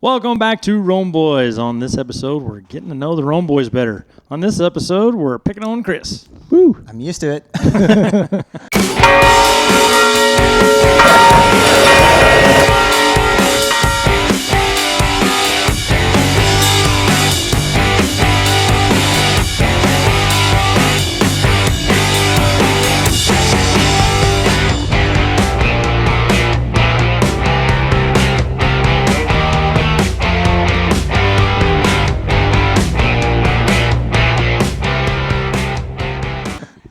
Welcome back to Rome Boys. On this episode, we're getting to know the Rome Boys better. On this episode, we're picking on Chris. Woo! I'm used to it.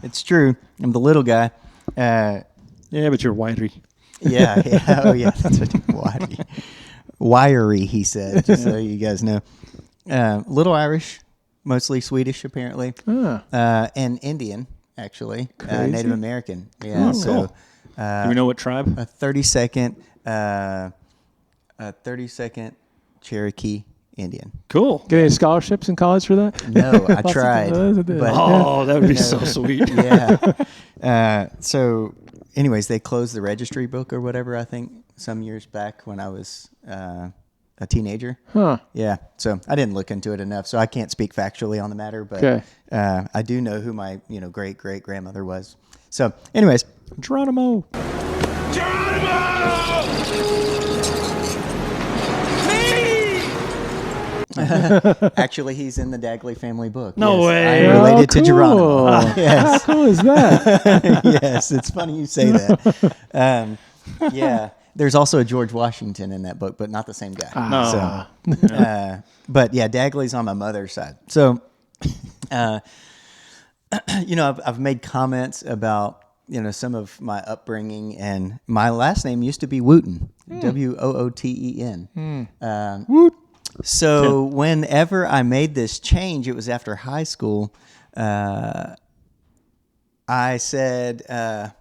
It's true. I'm the little guy. Yeah, but you're wiry. Yeah. Oh, yeah. That's what wiry. Wiry, he said, just so you guys know. Little Irish, mostly Swedish, apparently. And Indian, actually. Native American. Yeah. Cool. Do we know what tribe? A 32nd Cherokee Indian. Cool. Get any scholarships in college for that? No, I tried. That would be so sweet. Yeah. So, anyways, they closed the registry book or whatever, I think, some years back when I was a teenager. Huh. Yeah. So I didn't look into it enough, so I can't speak factually on the matter, but I do know who my great-great-grandmother was. So, anyways. Geronimo! Actually, he's in the Dagley family book. No way. I'm related to Geronimo. Yes. How cool is that? Yes, it's funny you say that. Yeah, there's also a George Washington in that book, but not the same guy. No. So, but yeah, Dagley's on my mother's side. So, I've made comments about some of my upbringing, and my last name used to be Wooten, Wooten. Woot. So whenever I made this change, it was after high school. I said I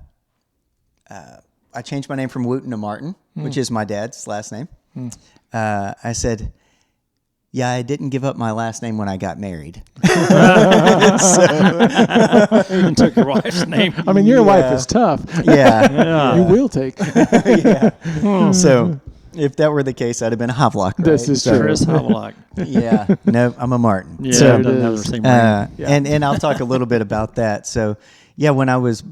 changed my name from Wooten to Martin, which is my dad's last name. I said, yeah, I didn't give up my last name when I got married. You took your wife's name. I mean, your wife is tough. Yeah. You will take. Yeah. So if that were the case, I'd have been a Havelock. Right? This is true. Chris Havelock. Yeah. No, I'm a Martin. Yeah, So, it doesn't have the same ring. and I'll talk a little bit about that. So, yeah, when I was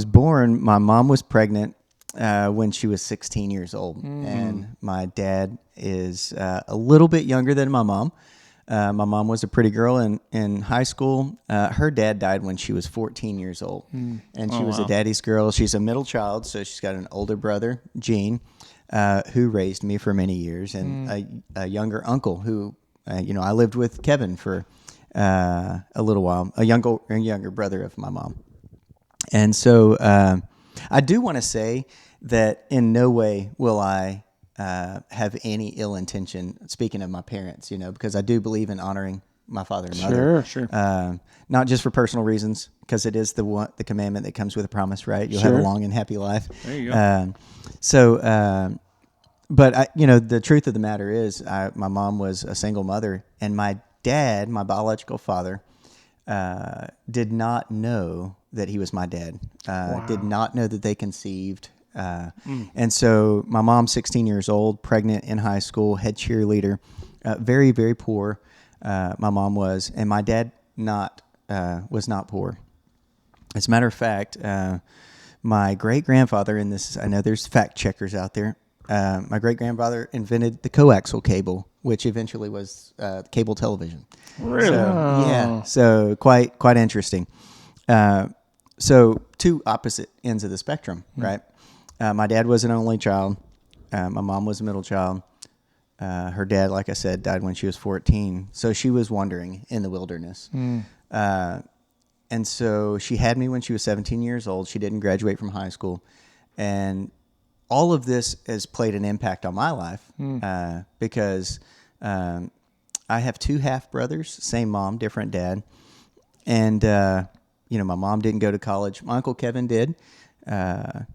born, my mom was pregnant when she was 16 years old, and my dad is a little bit younger than my mom. My mom was a pretty girl in high school. Her dad died when she was 14 years old, and she was a daddy's girl. She's a middle child, so she's got an older brother, Gene, who raised me for many years, and a younger uncle who, I lived with Kevin for a little while, a younger brother of my mom. And so I do want to say that in no way will I have any ill intention, speaking of my parents, because I do believe in honoring my father and mother. Sure. Not just for personal reasons, because it is the commandment that comes with a promise, right? You'll have a long and happy life. There you go. But the truth of the matter is, my mom was a single mother, and my dad, my biological father, did not know that he was my dad. Did not know that they conceived. And so my mom's 16 years old, pregnant in high school, head cheerleader, very, very poor. My mom was, and my dad was not poor. As a matter of fact, my great-grandfather, and this, I know there's fact checkers out there, my great-grandfather invented the coaxial cable, which eventually was cable television. Really? So quite interesting. So two opposite ends of the spectrum, right? My dad was an only child. My mom was a middle child. Her dad, like I said, died when she was 14. So she was wandering in the wilderness. And so she had me when she was 17 years old. She didn't graduate from high school. And all of this has played an impact on my life because I have two half brothers, same mom, different dad. And, my mom didn't go to college. My Uncle Kevin did. But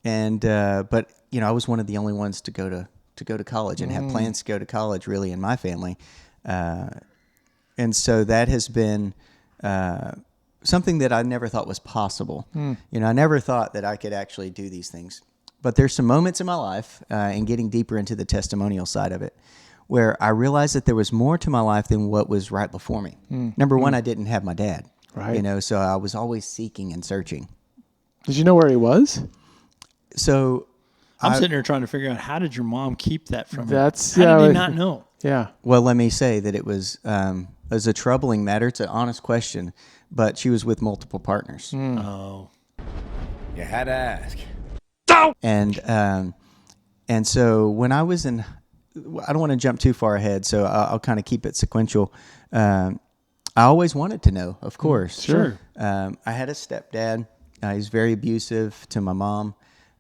I was one of the only ones to go to college and have plans to go to college, really, in my family. And so that has been something that I never thought was possible. I never thought that I could actually do these things. But there's some moments in my life, and getting deeper into the testimonial side of it, where I realized that there was more to my life than what was right before me. Number one, I didn't have my dad, Right. so I was always seeking and searching. Did you know where he was? So I'm sitting here trying to figure out, how did your mom keep that from you? That's How did yeah. he not know? Yeah. well, let me say that it was a troubling matter. It's an honest question, but she was with multiple partners. Oh. You had to ask. And so when I was in, I don't want to jump too far ahead, so I'll kind of keep it sequential. I always wanted to know, of course. Sure. I had a stepdad. He's very abusive to my mom,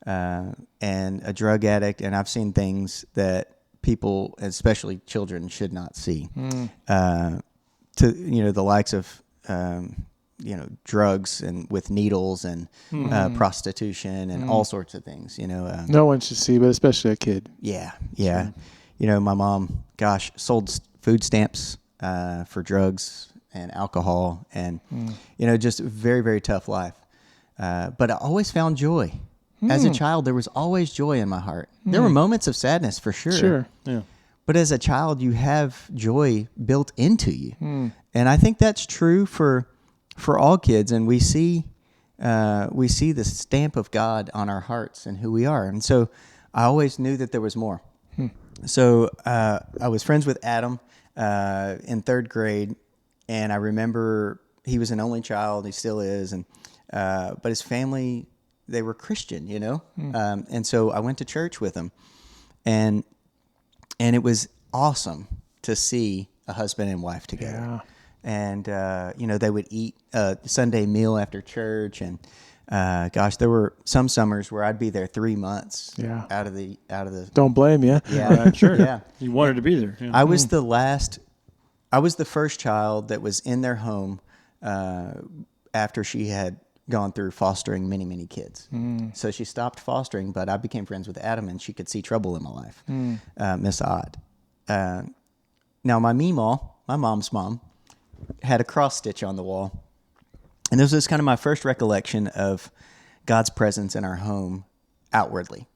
and a drug addict. And I've seen things that people, especially children, should not see. The likes of drugs and with needles and prostitution and all sorts of things. No one should see, but especially a kid. Yeah. My mom, sold food stamps for drugs and alcohol, and just a very, very tough life. But I always found joy. As a child, there was always joy in my heart. There were moments of sadness for sure. Sure. Yeah. But as a child, you have joy built into you. And I think that's true for all kids. And we see the stamp of God on our hearts and who we are. And so I always knew that there was more. So I was friends with Adam in third grade. And I remember he was an only child. He still is. But his family, they were Christian, and so I went to church with him, and it was awesome to see a husband and wife together. Yeah. And they would eat a Sunday meal after church, and there were some summers where I'd be there 3 months. Yeah. Out of the. Don't blame you. Yeah, Sure. Yeah. You wanted to be there. Yeah. I was I was the first child that was in their home after she had gone through fostering many, many kids. So she stopped fostering, but I became friends with Adam, and she could see trouble in my life, Miss Odd. Now, my meemaw, my mom's mom, had a cross stitch on the wall. And this was kind of my first recollection of God's presence in our home outwardly.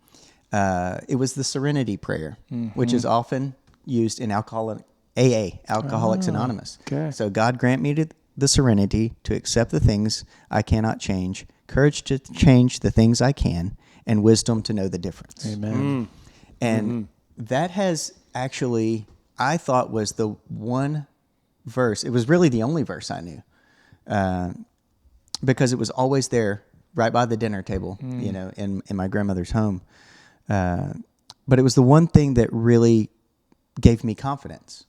It was the Serenity Prayer, which is often used in Alcoholics Anonymous. Okay. So God grant me the serenity to accept the things I cannot change, courage to change the things I can, and wisdom to know the difference. Amen. And that has actually, I thought, was the one verse. It was really the only verse I knew, because it was always there right by the dinner table, in my grandmother's home. But it was the one thing that really gave me confidence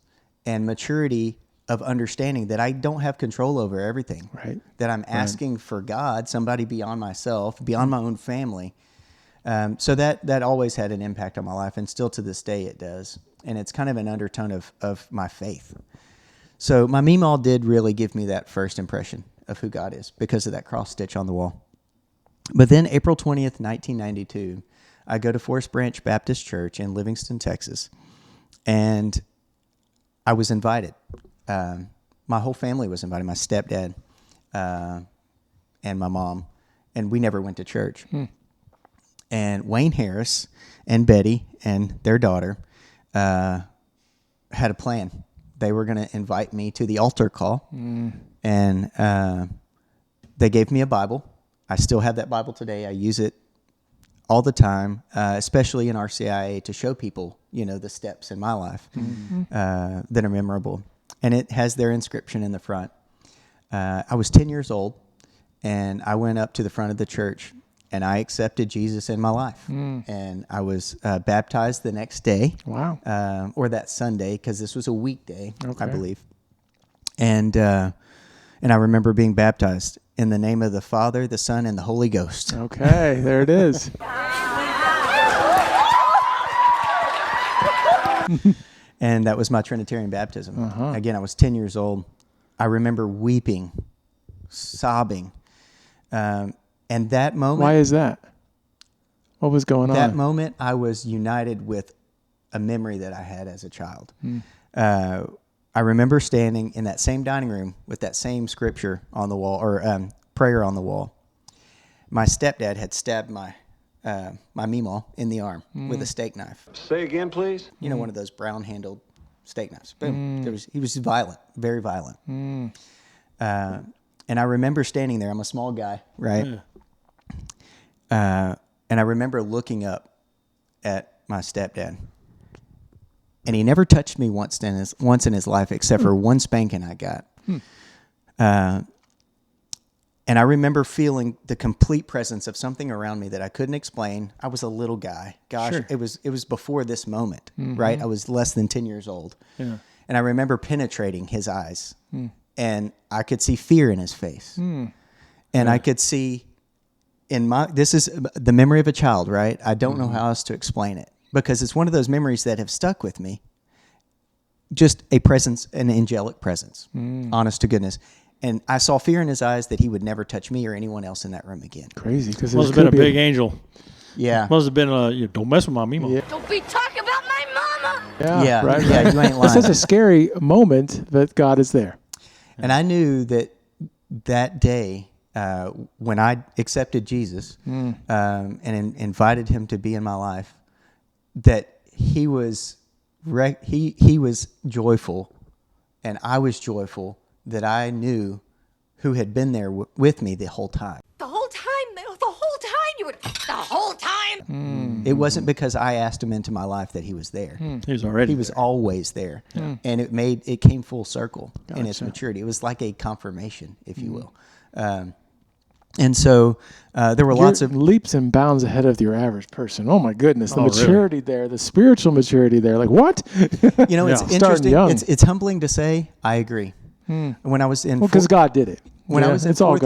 and maturity of understanding that I don't have control over everything. Right. That I'm asking for God, somebody beyond myself, beyond my own family. So that always had an impact on my life, and still to this day it does. And it's kind of an undertone of my faith. So my meemaw did really give me that first impression of who God is because of that cross stitch on the wall. But then April 20th, 1992, I go to Forest Branch Baptist Church in Livingston, Texas, and I was invited. My whole family was invited, my stepdad and my mom, and we never went to church. And Wayne Harris and Betty and their daughter had a plan. They were going to invite me to the altar call, and they gave me a Bible. I still have that Bible today. I use it all the time, especially in RCIA, to show people, the steps in my life that are memorable. And it has their inscription in the front. I was 10 years old, and I went up to the front of the church, and I accepted Jesus in my life. And I was baptized the next day. Wow. Or that Sunday, because this was a weekday, Okay. I believe. And I remember being baptized in the name of the Father, the Son, and the Holy Ghost. Okay, there it is. And that was my Trinitarian baptism. Again, I was 10 years old. I remember weeping, sobbing. And that moment... Why is that? What was going on? That moment, I was united with a memory that I had as a child. I remember standing in that same dining room with that same scripture on the wall, or prayer on the wall. My stepdad had stabbed my meemaw in the arm with a steak knife. Say again, please. One of those brown-handled steak knives. Boom. He was violent, very violent. And I remember standing there. I'm a small guy, right? And I remember looking up at my stepdad. And he never touched me once in his life, except for one spanking I got. And I remember feeling the complete presence of something around me that I couldn't explain. I was a little guy. Gosh, Sure. it was before this moment, right? I was less than 10 years old. Yeah. And I remember penetrating his eyes. And I could see fear in his face. And I could see this is the memory of a child, right? I don't know how else to explain it, because it's one of those memories that have stuck with me. Just a presence, an angelic presence, honest to goodness. And I saw fear in his eyes that he would never touch me or anyone else in that room again. Crazy. Because Must have been a big angel. Yeah. Must have been don't mess with my Mimo. Yeah. Don't be talking about my mama. Yeah. Right. Yeah, you ain't lying. It's such a scary moment that God is there. And I knew that day, when I accepted Jesus and invited him to be in my life, that he was he was joyful, and I was joyful that I knew who had been there with me the whole time. The whole time you would. The whole time. It wasn't because I asked him into my life that he was there. He was already He was there. always there, and it came full circle in its maturity. It was like a confirmation, if you will. And so there were lots of leaps and bounds ahead of your average person. Oh my goodness, the Oh, really? maturity there, the spiritual maturity there. Like what? It's Starting interesting. young. It's humbling to say. I agree. When I was in Because God did it. when I Yeah, was in it's all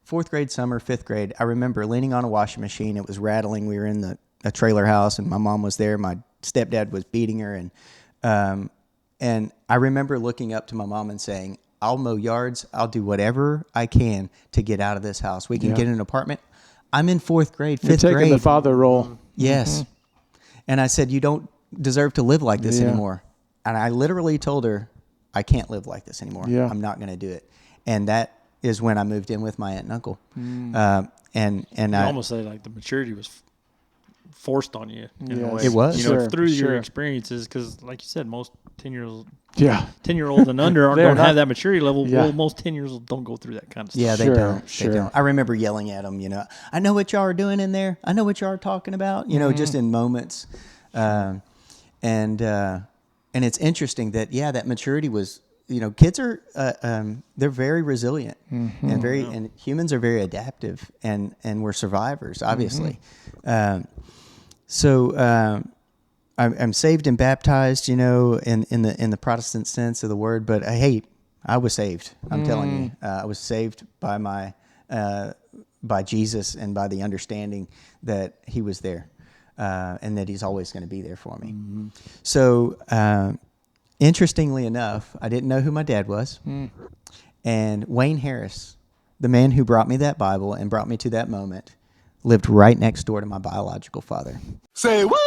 fourth grade summer, fifth grade, I remember leaning on a washing machine. It was rattling. We were in a trailer house, and my mom was there. My stepdad was beating her, and I remember looking up to my mom and saying, "I'll mow yards. I'll do whatever I can to get out of this house. We can get an apartment." I'm in fourth grade, You're fifth taking grade. the father role. Yes. And I said, "You don't deserve to live like this Yeah. anymore." And I literally told her, "I can't live like this anymore. Yeah. I'm not going to do it." And that is when I moved in with my aunt and uncle. And You I almost say like the maturity was forced on you in a Yes. way. It was. Through Sure. your experiences, because like you said, most 10-year-olds Yeah. 10-year-olds and under They're don't not- have that maturity level. Yeah. Well, most 10-year-olds don't go through that kind of stuff. yeah, they Sure, don't. sure. They don't. I remember yelling at them, "I know what y'all are doing in there. I know what y'all are talking about," just in moments. And it's interesting that, that maturity was, kids are, they're very resilient and humans are very adaptive and we're survivors, obviously. So I'm saved and baptized, in the Protestant sense of the word, but I was saved. I'm telling you, I was saved by by Jesus and by the understanding that he was there, and that he's always going to be there for me. So, interestingly enough, I didn't know who my dad was. And Wayne Harris, the man who brought me that Bible and brought me to that moment, lived right next door to my biological father. Say what?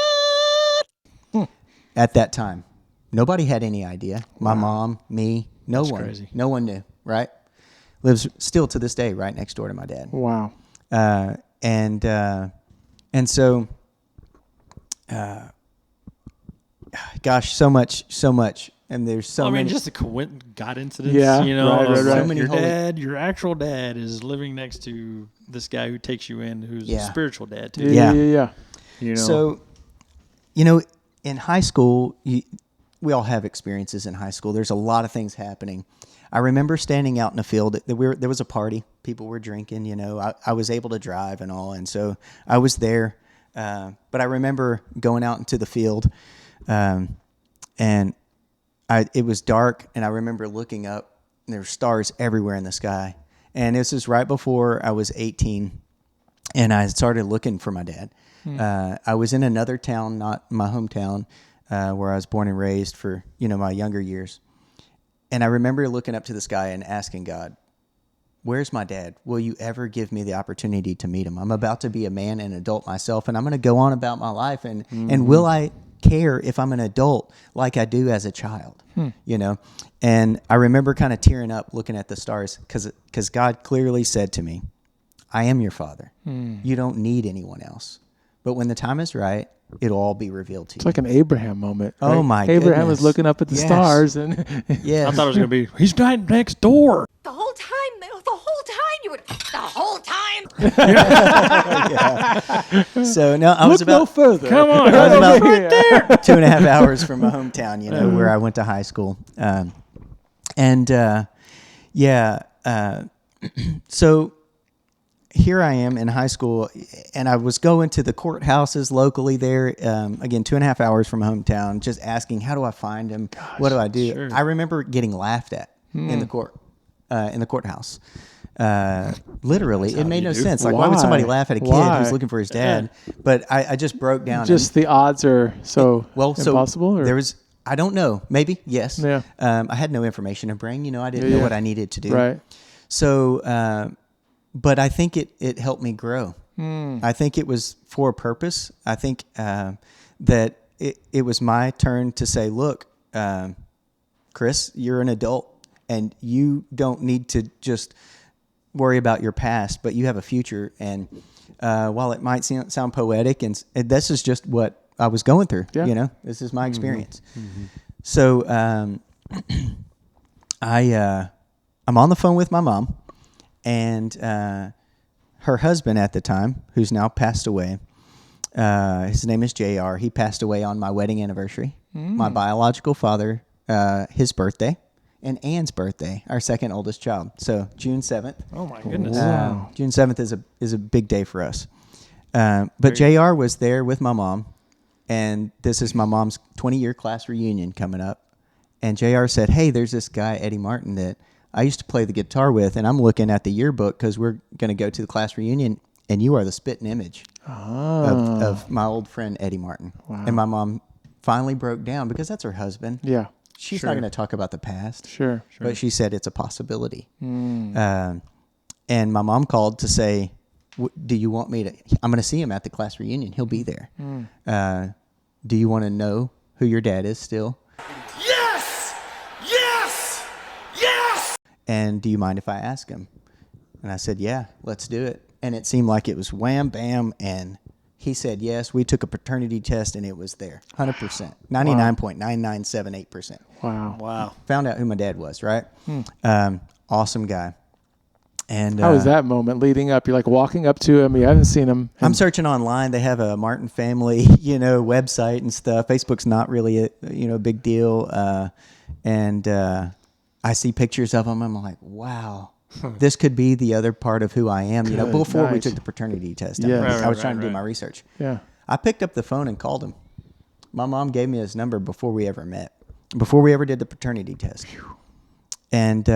At that time, nobody had any idea. My mom, me, That's one. crazy. No one knew, right? Lives still to this day right next door to my dad. Wow. And so, gosh, so much. And there's so many. just a God incidents. Yeah, right, of right, right. So many your holy- dad, your actual dad, is living next to this guy who takes you in, who's a Yeah. spiritual dad too. Yeah. So, in high school, we all have experiences in high school. There's a lot of things happening. I remember standing out in the field. There was a party. People were drinking. I was able to drive and all, and so I was there. But I remember going out into the field, and it was dark, and I remember looking up, and there were stars everywhere in the sky. And this is right before I was 18, and I started looking for my dad. I was in another town, not my hometown, where I was born and raised for, my younger years. And I remember looking up to the sky and asking God, "Where's my dad? Will you ever give me the opportunity to meet him? I'm about to be a man and adult myself, and I'm going to go on about my life. And will I care if I'm an adult like I do as a child?" And I remember kind of tearing up looking at the stars because God clearly said to me, "I am your father. You don't need anyone else. but when the time is right, it'll all be revealed to It's you. like an Abraham moment. Oh, right? my Abraham was goodness. looking up at the Yes. stars, and Yes. I thought it was going to be, he's right next door. The whole time you would. The whole time. So no, I was look no about further. Come on, I was right about there. 2.5 hours from my hometown, where I went to high school. So here I am in high school, and I was going to the courthouses locally there, again, 2.5 hours from hometown, just asking, how do I find him? What do I do? sure. I remember getting laughed at in the courthouse. Literally, it made no sense. Like, why would somebody Why? laugh at a kid Why? who's looking for his dad? But I just broke down. Just the odds are so impossible. Or? There was, I don't know, maybe, yes. Yeah. I had no information to bring. I didn't Yeah, know yeah. what I needed to do. Right. So, but I think it helped me grow. I think it was for a purpose. I think that it was my turn to say, look, Chris, you're an adult, and you don't need to just worry about your past, but you have a future. And while it might sound poetic, and this is just what I was going through, Yeah. this is my experience. So I'm on the phone with my mom, and her husband at the time, who's now passed away, his name is JR. He passed away on my wedding anniversary. My biological father, his birthday, and Anne's birthday, our second oldest child. So June 7th. Oh, my goodness. Wow. June 7th is a big day for us. But JR was there with my mom, and this is my mom's 20-year class reunion coming up. And JR said, hey, there's this guy, Eddie Martin, that I used to play the guitar with, and I'm looking at the yearbook because we're going to go to the class reunion, and you are the spitting image of my old friend Eddie Martin. Wow. And my mom finally broke down because that's her husband. Yeah. She's not going to talk about the past. Sure. But she said it's a possibility. And my mom called to say, do you want me to? I'm going to see him at the class reunion. He'll be there. Do you want to know who your dad is still? Yes! Yes! Yes! And do you mind if I ask him? And I said, yeah, let's do it. And it seemed like it was wham, bam, and he said yes. We took a paternity test, and it was there, 100%, 99.9978%. Wow. Wow. Found out who my dad was, right? Awesome guy. And How was that moment leading up? You're like walking up to him. You haven't seen him. I'm searching online. They have a Martin family, website and stuff. Facebook's not really a big deal. And I see pictures of him. I'm like, wow, this could be the other part of who I am. Before we night. took the paternity test, Yeah. I was trying to do my research. Yeah. I picked up the phone and called him. My mom gave me his number before we ever met, before we ever did the paternity test. And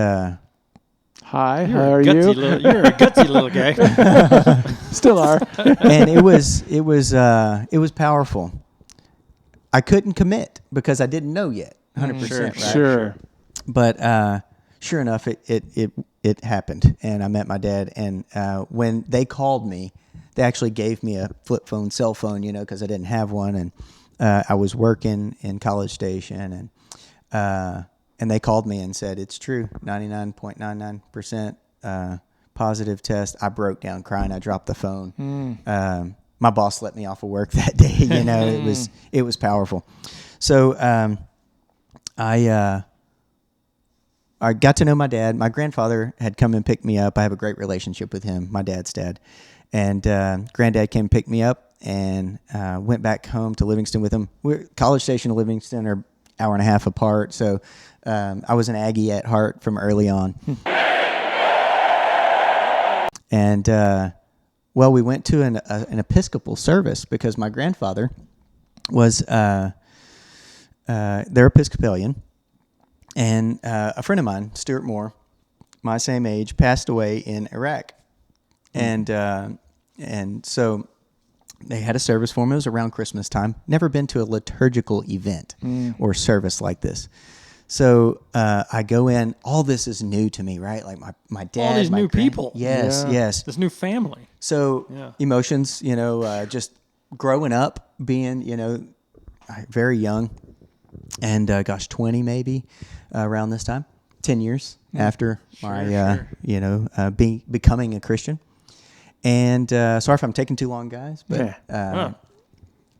Hi. You're How a are gutsy you? You're a gutsy little guy. Still are. and it was powerful. I couldn't commit because I didn't know yet, 100%. Right? Sure. But sure enough, it happened, and I met my dad. And when they called me, they actually gave me a flip phone, cell phone, because I didn't have one, and I was working in College Station, and they called me and said it's true, 99.99% positive test. I broke down crying. I dropped the phone. My boss let me off of work that day. It was powerful. So I got to know my dad. My grandfather had come and picked me up. I have a great relationship with him, my dad's dad. And granddad came and picked me up and went back home to Livingston with him. College Station and Livingston are an hour and a half apart. So I was an Aggie at heart from early on. And, we went to an Episcopal service because my grandfather was, they're Episcopalian. And a friend of mine, Stuart Moore, my same age, passed away in Iraq. And so they had a service for him. It was around Christmas time. Never been to a liturgical event or service like this. So I go in. All this is new to me, right? Like my dad. All these my new people. Yes, Yeah. yes. This new family. So emotions, just growing up, being, very young. And 20 maybe around this time, 10 years after my, becoming a Christian. And sorry if I'm taking too long, guys. But Yeah.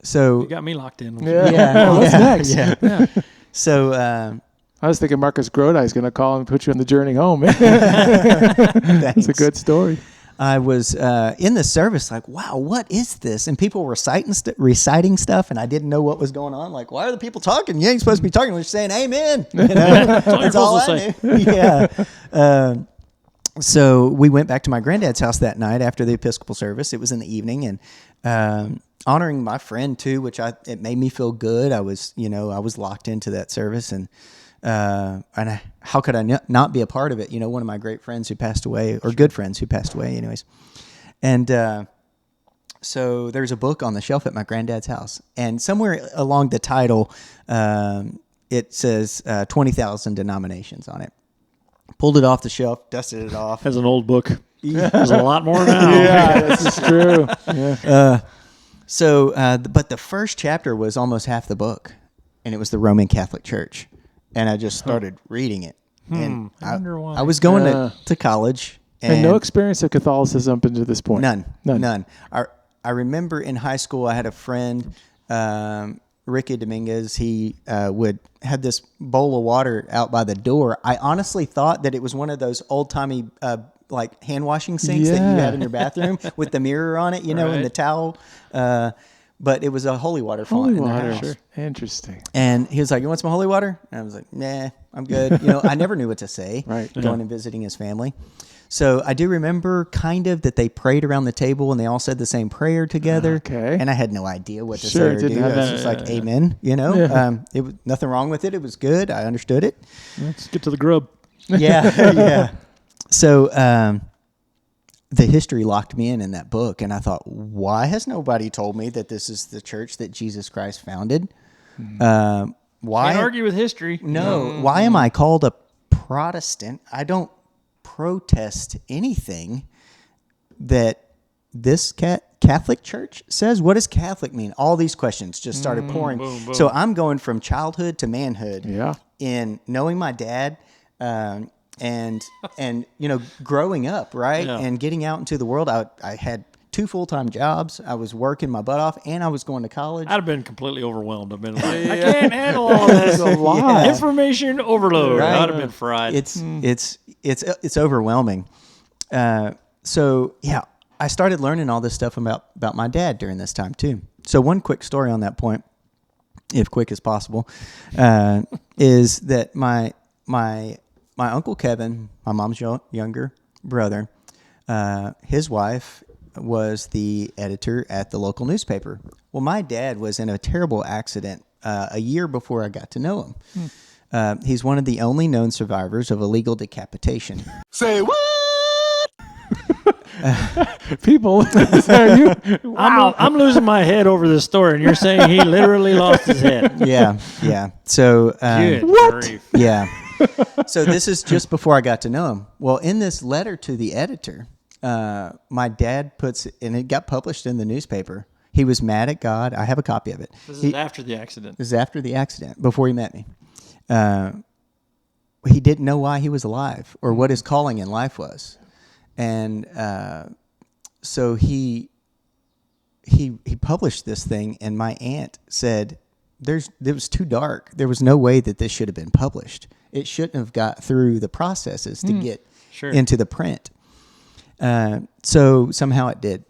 so You got me locked in. Yeah. What's next? Yeah. So I was thinking Marcus Grodi is going to call and put you on the journey home. It's a good story. I was in the service like, wow, what is this? And people were reciting stuff, and I didn't know what was going on. Like, why are the people talking? You ain't supposed to be talking. We're just saying amen. You know? That's all I knew. Yeah. So we went back to my granddad's house that night after the Episcopal service. It was in the evening, and honoring my friend too, which it made me feel good. I was locked into that service, and how could I not be a part of it? You know, one of my great friends who passed away, or good friends who passed away, anyways. And so there's a book on the shelf at my granddad's house, and somewhere along the title, it says 20,000 denominations on it. Pulled it off the shelf, dusted it off. As an old book. There's a lot more now. Yeah, this is true. Yeah. But the first chapter was almost half the book, and it was the Roman Catholic Church. And I just started reading it. And I wonder why. I was going to college. And no experience of Catholicism up until this point? None. I remember in high school, I had a friend, Ricky Dominguez. He had this bowl of water out by the door. I honestly thought that it was one of those old-timey like hand washing sinks that you have in your bathroom with the mirror on it, and the towel. But it was a holy water font in their house. Sure. Interesting. And he was like, "You want some holy water?" And I was like, "Nah, I'm good." I never knew what to say. Going and visiting his family. So I do remember kind of that they prayed around the table and they all said the same prayer together. Okay. And I had no idea what to say or do. I was just like, "Amen." It was nothing wrong with it. It was good. I understood it. Let's get to the grub. Yeah. So the history locked me in that book, and I thought, why has nobody told me that this is the church that Jesus Christ founded? Why Can't argue with history. No. Why am I called a Protestant? I don't protest anything that this Catholic Church says. What does Catholic mean? All these questions just started pouring. Boom, boom. So I'm going from childhood to manhood. Yeah. In knowing my dad, and growing up, right, and getting out into the world. I had 2 full-time jobs. I was working my butt off, and I was going to college. I'd have been completely overwhelmed. I've been like, I can't handle all this. a lot. Information overload. Right. I'd have been fried. It's overwhelming. So yeah, I started learning all this stuff about my dad during this time too. So one quick story on that point, if quick as possible, is that my Uncle Kevin, my mom's younger brother, his wife was the editor at the local newspaper. Well, my dad was in a terrible accident a year before I got to know him. He's one of the only known survivors of illegal decapitation. Say what? People, I'm losing my head over this story, and you're saying he literally lost his head. Yeah. So, Good grief. yeah. So this is just before I got to know him. Well, in this letter to the editor, my dad puts, and it got published in the newspaper. He was mad at God. I have a copy of it. This is after the accident. This is after the accident, before he met me. He didn't know why he was alive or what his calling in life was. And so he published this thing, and my aunt said, it was too dark. There was no way that this should have been published. It shouldn't have got through the processes to get into the print. So somehow it did.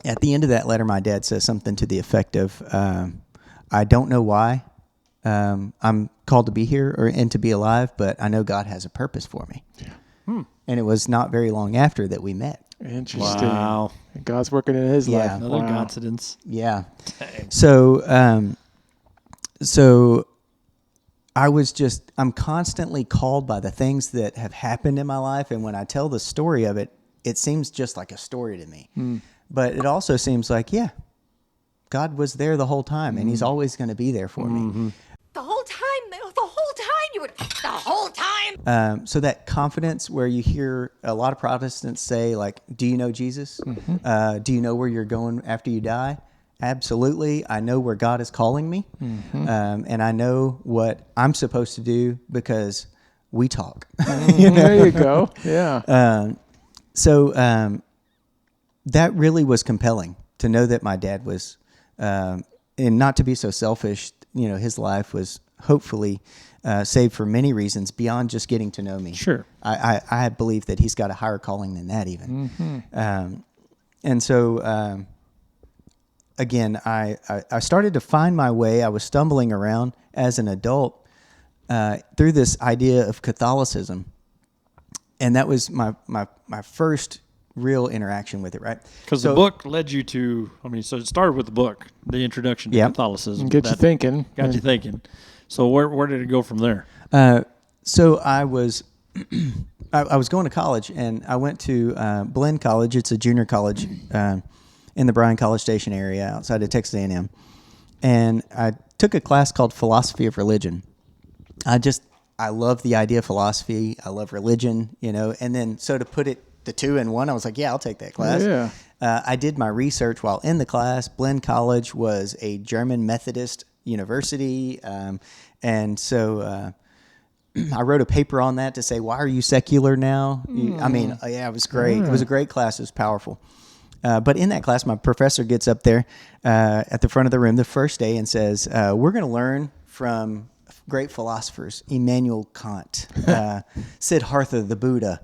At the end of that letter, my dad says something to the effect of, I don't know why I'm called to be here and to be alive, but I know God has a purpose for me. Yeah. And it was not very long after that we met. Interesting. Wow. God's working in his life. Another coincidence. Yeah. Dang. So I'm constantly called by the things that have happened in my life. And when I tell the story of it, it seems just like a story to me. But it also seems like, God was there the whole time, and he's always going to be there for me. The whole time you would, the whole time. So that confidence where you hear a lot of Protestants say, like, do you know Jesus? Do you know where you're going after you die? Absolutely. I know where God is calling me. And I know what I'm supposed to do because we talk. There you go. Yeah. So that really was compelling to know that my dad was, and not to be so selfish, his life was hopefully saved for many reasons beyond just getting to know me. Sure. I believe that he's got a higher calling than that even. And so, again, I started to find my way. I was stumbling around as an adult through this idea of Catholicism. And that was my first real interaction with it, right? Because the book led you to, so it started with the book, the introduction to Catholicism. Get you thinking. Got you thinking. So where did it go from there? So I was I was going to college, and I went to Blinn College. It's a junior college in the Bryan College Station area outside of Texas A&M. And I took a class called Philosophy of Religion. I love the idea of philosophy. I love religion, and then so to put it the two in one, I was like, yeah, I'll take that class. Yeah. I did my research while in the class. Blinn College was a German Methodist university. And so I wrote a paper on that to say, why are you secular now? It was great. It was a great class. It was powerful. But in that class, my professor gets up there at the front of the room the first day and says, we're going to learn from great philosophers, Immanuel Kant, Siddhartha the Buddha,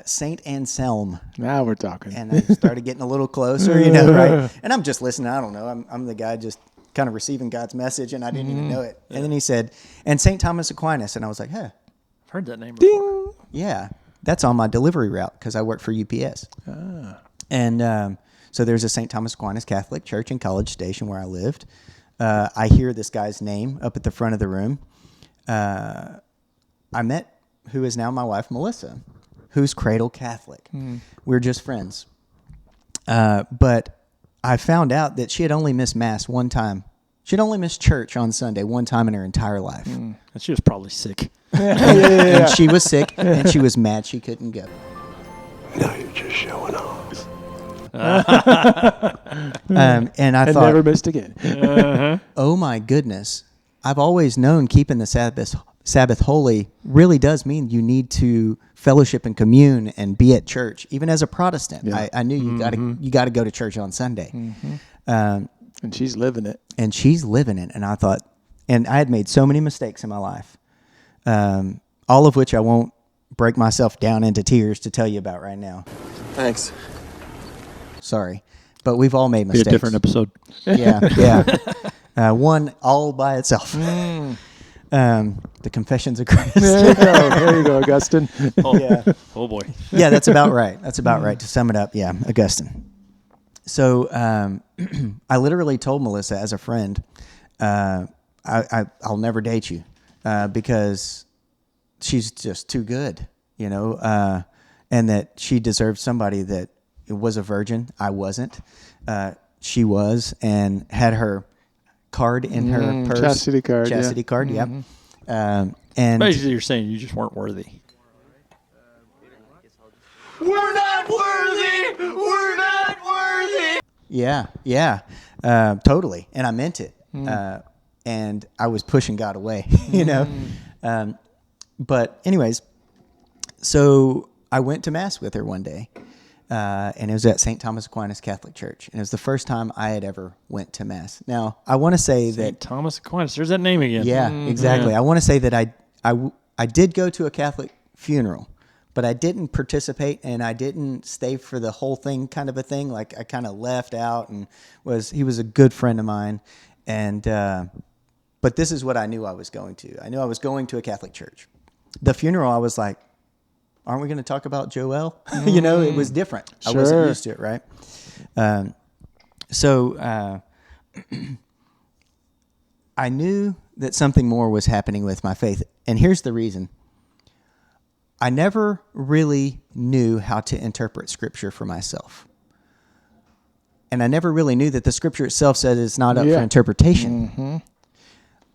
Saint Anselm. Now we're talking. And I started getting a little closer, right? And I'm just listening. I don't know. I'm the guy just kind of receiving God's message, and I didn't even know it. Yeah. And then he said, and St. Thomas Aquinas. And I was like, huh. I've heard that name before. Yeah. That's on my delivery route because I work for UPS. And so there's a St. Thomas Aquinas Catholic church in College Station where I lived. I hear this guy's name up at the front of the room. I met who is now my wife, Melissa, who's cradle Catholic. We're just friends. But I found out that she had only missed Mass one time. She'd only missed church on Sunday one time in her entire life. And she was probably sick. And she was sick, and she was mad she couldn't go. Now you're just showing off. And I thought, never missed again. oh my goodness, I've always known keeping the Sabbath holy really does mean you need to fellowship and commune and be at church. Even as a Protestant, I knew you got to go to church on Sunday. And she's living it. And she's living it. And I thought, and I had made so many mistakes in my life, all of which I won't break myself down into tears to tell you about right now. Thanks. Sorry, but we've all made Be mistakes. a different episode. Yeah. One all by itself. The Confessions of Christ. There you go, Augustine. Oh boy. Yeah, that's about right. That's about right. To sum it up, yeah, Augustine. So I literally told Melissa as a friend, I'll never date you because she's just too good, and that she deserved somebody that was a virgin. I wasn't. She was, and had her card in her purse. Chastity card. Chastity card, yep. And Basically, you're saying you just weren't worthy. We're not worthy! We're not worthy! Yeah, totally. And I meant it. And I was pushing God away, But anyways, so I went to Mass with her one day. And it was at St. Thomas Aquinas Catholic Church. And it was the first time I had ever went to Mass. Now, I want to say that... Thomas Aquinas. There's that name again. Yeah, exactly. Yeah. I want to say that I did go to a Catholic funeral, but I didn't participate and I didn't stay for the whole thing kind of a thing. Like I kind of left out and he was a good friend of mine. And but this is what I knew I was going to. I knew I was going to a Catholic church. The funeral, I was like, aren't we going to talk about Joel? It was different. Sure. I wasn't used to it, right? So I knew that something more was happening with my faith. And here's the reason. I never really knew how to interpret Scripture for myself. And I never really knew that the Scripture itself said it's not up for interpretation.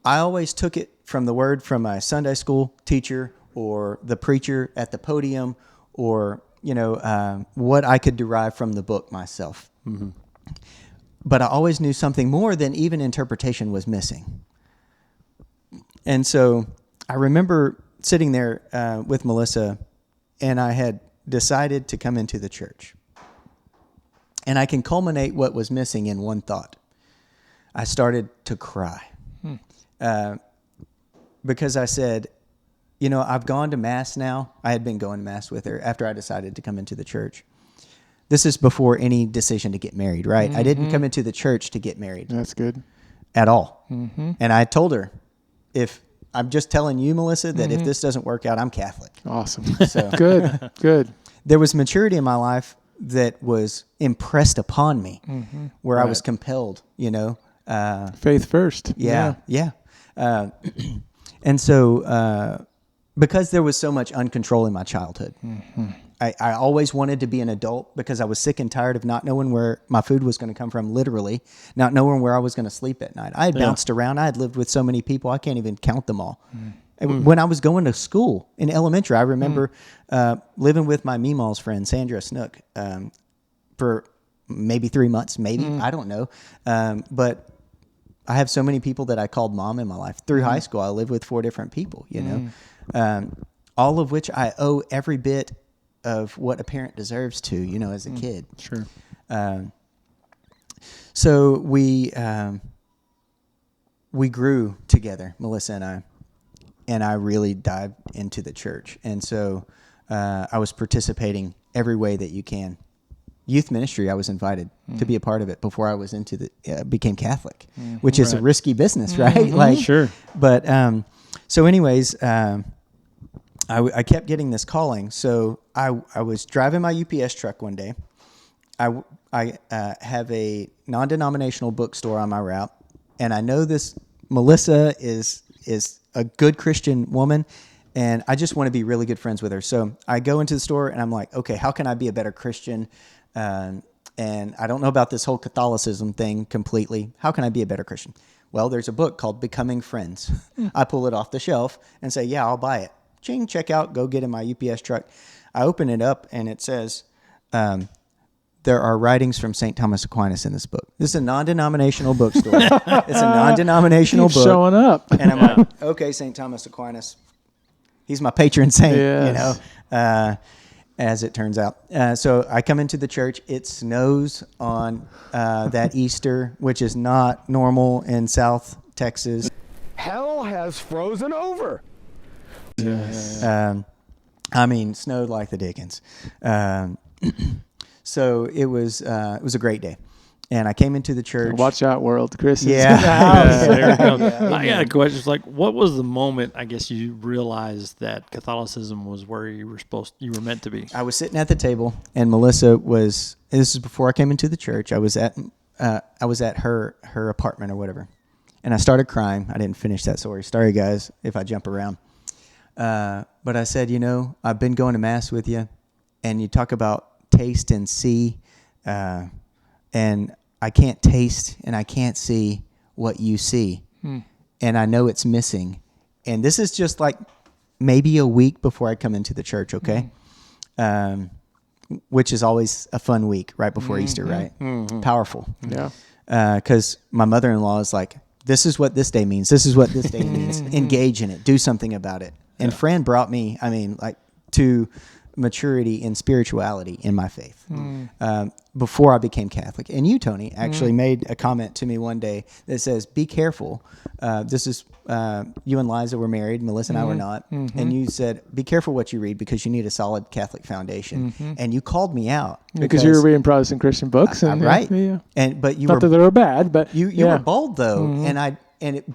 I always took it from the word from my Sunday school teacher or the preacher at the podium or, what I could derive from the book myself. But I always knew something more than even interpretation was missing. And so I remember sitting there with Melissa, and I had decided to come into the church. And I can culminate what was missing in one thought. I started to cry. Because I said, you know, I've gone to Mass now. I had been going to Mass with her after I decided to come into the church. This is before any decision to get married, right? I didn't come into the church to get married. That's good. At all. And I told her, if I'm just telling you, Melissa, that if this doesn't work out, I'm Catholic. Awesome. So Good. there was maturity in my life that was impressed upon me, where I was compelled, you know. Faith first. Yeah. And so, because there was so much uncontrol in my childhood, I always wanted to be an adult because I was sick and tired of not knowing where my food was going to come from, literally, not knowing where I was going to sleep at night. I had bounced around. I had lived with so many people, I can't even count them all. When I was going to school in elementary, I remember living with my Meemaw's friend, Sandra Snook, for maybe 3 months, I don't know. But I have so many people that I called mom in my life. Through high school, I lived with 4 different people, you know, all of which I owe every bit of what a parent deserves to, you know, as a kid. Sure. So we grew together, Melissa and I really dived into the church. And so I was participating every way that you can. Youth ministry, I was invited to be a part of it before I was into the became Catholic, which is a risky business, right? Like, Sure. But so, anyways, I kept getting this calling. So I was driving my UPS truck one day. I have a non-denominational bookstore on my route, and I know this Melissa is a good Christian woman, and I just want to be really good friends with her. So I go into the store, and I'm like, okay, how can I be a better Christian? And I don't know about this whole Catholicism thing completely. How can I be a better Christian? Well, there's a book called Becoming Friends. I pull it off the shelf and say, yeah, I'll buy it. Ching, check out, go get in my UPS truck. I open it up, and it says, there are writings from St. Thomas Aquinas in this book. This is a non-denominational bookstore. It's a non-denominational book. Showing up. And I'm like, okay, St. Thomas Aquinas. He's my patron saint, you know, as it turns out. So I come into the church. It snows on that Easter, which is not normal in South Texas. Hell has frozen over. Yes. I mean, snowed like the Dickens. So it was a great day. And I came into the church. Watch out, world. Chris is Yeah. in the house. There we go. I got a question. It's like, what was the moment, I guess, you realized that Catholicism was where you were meant to be? I was sitting at the table, and Melissa was. This is before I came into the church. I was at her apartment or whatever, and I started crying. I didn't finish that story. Sorry, guys, if I jump around. But I said, you know, I've been going to Mass with you, and you talk about taste and see, and I can't taste and I can't see what you see, and I know it's missing. And this is just like maybe a week before I come into the church, okay? Which is always a fun week right before Easter, right? Powerful. Yeah. Because my mother-in-law is like, this is what this day means. This is what this day means. Engage in it. Do something about it. And Fran brought me, to maturity in spirituality in my faith before I became Catholic. And you, Tony, actually made a comment to me one day that says, be careful. This is, you and Liza were married, Melissa and I were not. And you said, be careful what you read because you need a solid Catholic foundation. And you called me out. Because you were reading Protestant Christian books. Right. Yeah. But you Not that they were bad, but you were bold though.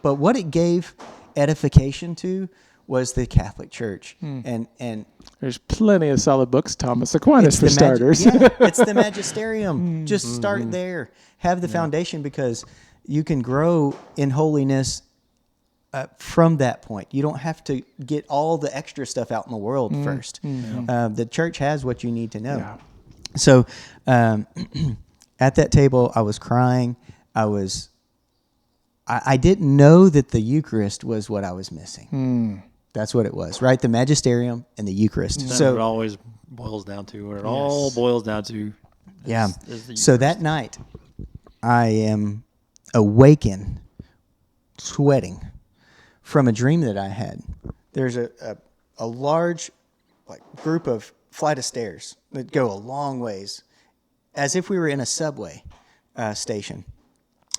But what it gave edification to was the Catholic Church. And there's plenty of solid books. Thomas Aquinas, for starters. It's the magisterium. Just start there. Have the foundation, because you can grow in holiness from that point. You don't have to get all the extra stuff out in the world first. The church has what you need to know. Yeah. So at that table, I was crying. I didn't know that the Eucharist was what I was missing. That's what it was, right? The magisterium and the Eucharist. That's So what it always boils down to. What it all boils down to. Yeah. Is the So Eucharist. that night, I am awakened, sweating from a dream that I had. There's a large group of flight of stairs that go a long ways, as if we were in a subway station.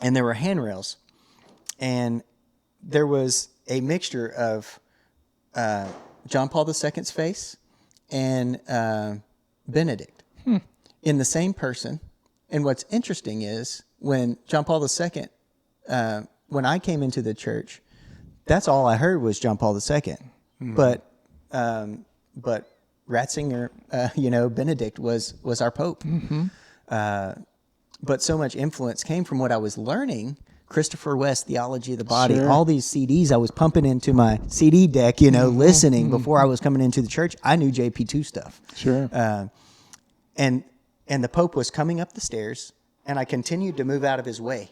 And there were handrails. And there was a mixture of John Paul II's face and Benedict in the same person. And what's interesting is when John Paul II, when I came into the church, that's all I heard was John Paul II. But Ratzinger, Benedict was our Pope. But so much influence came from what I was learning. Christopher West, Theology of the Body, all these CDs I was pumping into my CD deck, listening before I was coming into the church. I knew JP2 stuff. Sure. And the Pope was coming up the stairs, and I continued to move out of his way.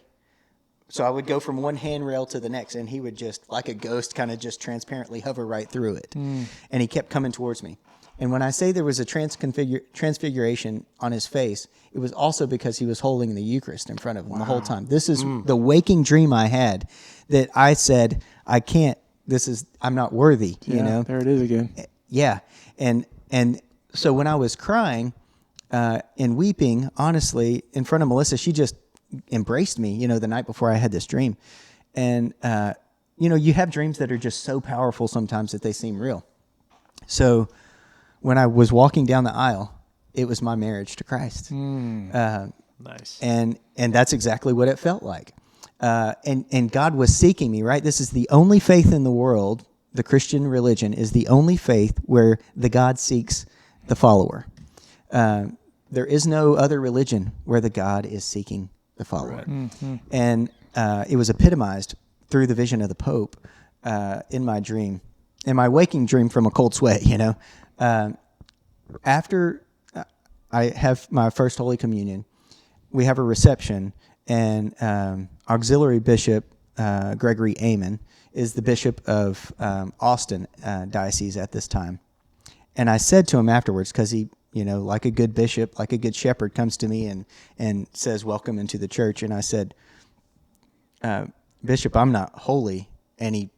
So I would go from one handrail to the next, and he would just, like a ghost, kind of just transparently hover right through it. And he kept coming towards me. And when I say there was a transfiguration on his face, it was also because he was holding the Eucharist in front of him the whole time. This is the waking dream I had that I said, I'm not worthy, There it is again. Yeah. And so when I was crying and weeping, honestly, in front of Melissa, she just embraced me, the night before I had this dream. And, you have dreams that are just so powerful sometimes that they seem real. So when I was walking down the aisle, it was my marriage to Christ. Nice. And that's exactly what it felt like. And God was seeking me, right? This is the only faith in the world. The Christian religion is the only faith where the God seeks the follower. There is no other religion where the God is seeking the follower. Right. And it was epitomized through the vision of the Pope in my dream, in my waking dream from a cold sweat, After I have my first Holy Communion, we have a reception, and Auxiliary Bishop Gregory Amen is the Bishop of Austin Diocese at this time. And I said to him afterwards, because he, like a good bishop, like a good shepherd, comes to me and says, "Welcome into the church." And I said, "Bishop, I'm not holy," and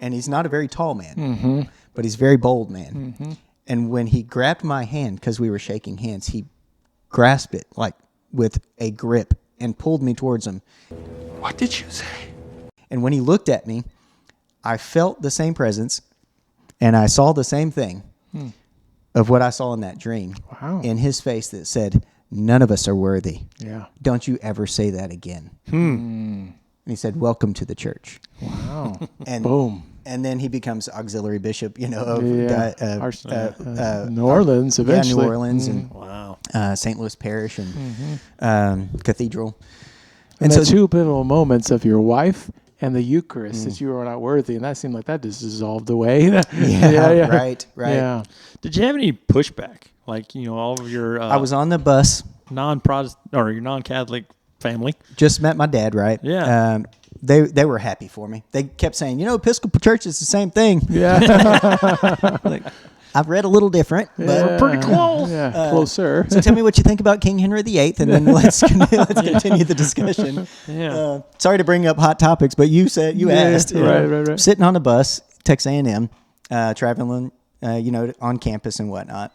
he's not a very tall man, but he's a very bold man. And when he grabbed my hand, because we were shaking hands, he grasped it like with a grip and pulled me towards him. What did you say? And when he looked at me, I felt the same presence, and I saw the same thing of what I saw in that dream in his face that said, "None of us are worthy. Yeah. Don't you ever say that again." And he said, "Welcome to the church." Wow. And boom. And then he becomes auxiliary bishop, of New Orleans eventually. Yeah, New Orleans and Wow. St. Louis Parish and Cathedral. And the two pivotal moments of your wife and the Eucharist that you were not worthy, and that seemed like that just dissolved away. Right. Yeah. Did you have any pushback? Like, all of your I was on the bus. non-Protestant or your non-Catholic family. Just met my dad, right? Yeah. They were happy for me. They kept saying, Episcopal Church is the same thing. Yeah. I've read a little different, but We're pretty close. Yeah, closer. So tell me what you think about King Henry VIII, and then let's continue the discussion. Yeah. Sorry to bring up hot topics, but you asked. Right. Sitting on a bus, Texas A&M, traveling, on campus and whatnot.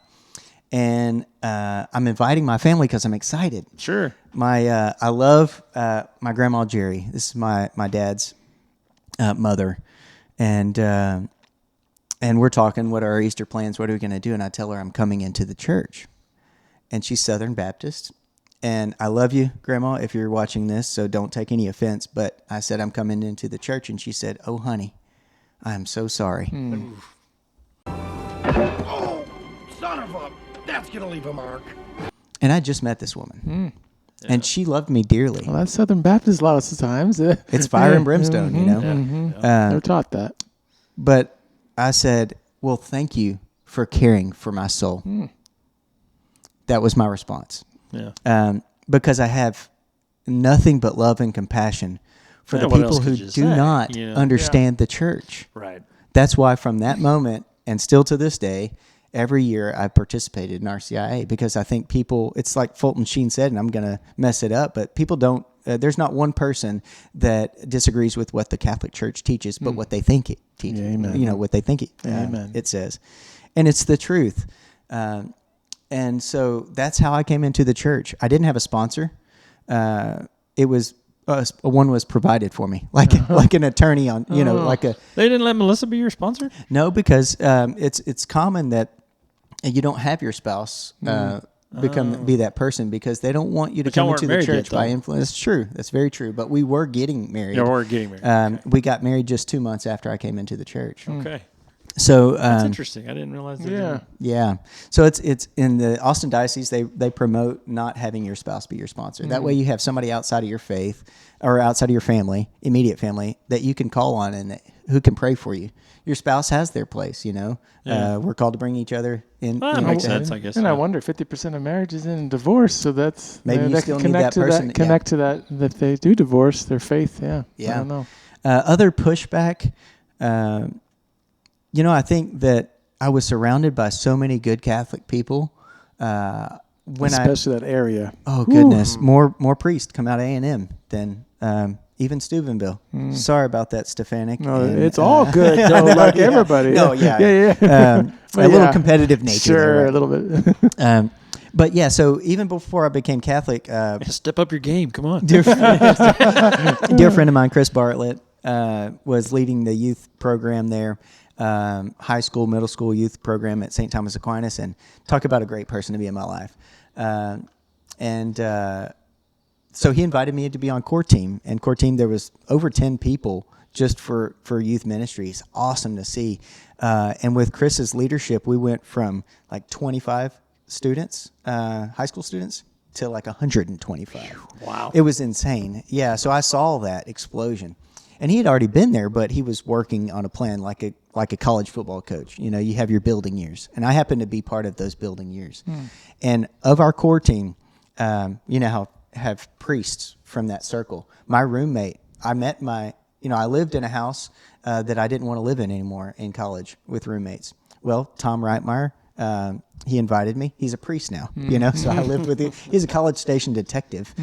And I'm inviting my family because I'm excited. Sure. I love my grandma Jerry. This is my dad's mother, and we're talking, what are our Easter plans? What are we going to do? And I tell her I'm coming into the church, and she's Southern Baptist. And I love you, Grandma, if you're watching this, so don't take any offense. But I said I'm coming into the church, and she said, "Oh, honey, I am so sorry." Oh, son of a... That's going to leave a mark. And I just met this woman, and she loved me dearly. Well, that's Southern Baptist lots of times. It's fire and brimstone, They're taught that. But I said, "Well, thank you for caring for my soul." That was my response. Yeah. Because I have nothing but love and compassion for the what people else who could you do say? not understand the church. Right. That's why from that moment, and still to this day, every year I've participated in RCIA, because I think people, it's like Fulton Sheen said, and I'm going to mess it up, but people don't, there's not one person that disagrees with what the Catholic Church teaches, but what they think it teaches. Amen. What they think Amen. it says. And it's the truth. And so that's how I came into the church. I didn't have a sponsor. It was one was provided for me, like an attorney on, like a. They didn't let Melissa be your sponsor? No, because it's common that you don't have your spouse be that person because they don't want you to But y'all come weren't into the married church yet, by though. influence. That's true. That's very true. But we were getting married. Yeah, we're getting married. We got married just 2 months after I came into the church. Okay. So That's interesting. I didn't realize that. Yeah. yeah. So it's in the Austin Diocese, they promote not having your spouse be your sponsor. That way you have somebody outside of your faith or outside of your family, immediate family, that you can call on and who can pray for you. Your spouse has their place, Yeah. We're called to bring each other in. Well, that makes sense, I guess. And yeah. I wonder, 50% of marriages end in divorce, so that's Maybe you that still can need that person. Connect to that if they do divorce, their faith. Yeah. Yeah. I don't know. Other pushback, I think that I was surrounded by so many good Catholic people. Especially that area. Oh goodness, more priests come out of A&M than even Steubenville. Sorry about that, Stefanik. No, And, it's all good, though, like everybody. No, yeah. Yeah. A little competitive nature. Sure, there, a right? little bit. But yeah, so even before I became Catholic, Step up your game. Come on. dear friend of mine, Chris Bartlett, was leading the youth program there, high school, middle school youth program at St. Thomas Aquinas, and talk about a great person to be in my life. So he invited me to be on core team, and core team there was over 10 people just for youth ministries. Awesome to see. And with Chris's leadership, we went from like 25 students, high school students, to like 125. Wow. It was insane. Yeah, so I saw that explosion. And he had already been there, but he was working on a plan like a college football coach. You have your building years. And I happened to be part of those building years. And of our core team, have priests from that circle. My roommate, I lived in a house that I didn't want to live in anymore in college with roommates. Well, Tom Reitmeyer, he invited me. He's a priest now, so I lived with him. He's a college station detective.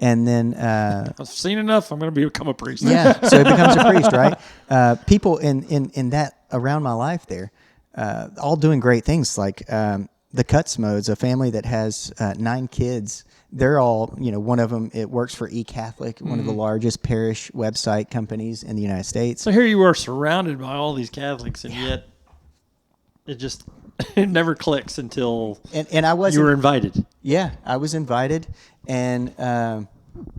And then I've seen enough. I'm going to become a priest. yeah, so he becomes a priest, right? People in that around my life there, all doing great things like the Cuts Modes, a family that has 9 kids. They're all, one of them, it works for eCatholic, one of the largest parish website companies in the United States. So here you are surrounded by all these Catholics, and yet it never clicks until And I wasn't. you were invited. Yeah, I was invited, and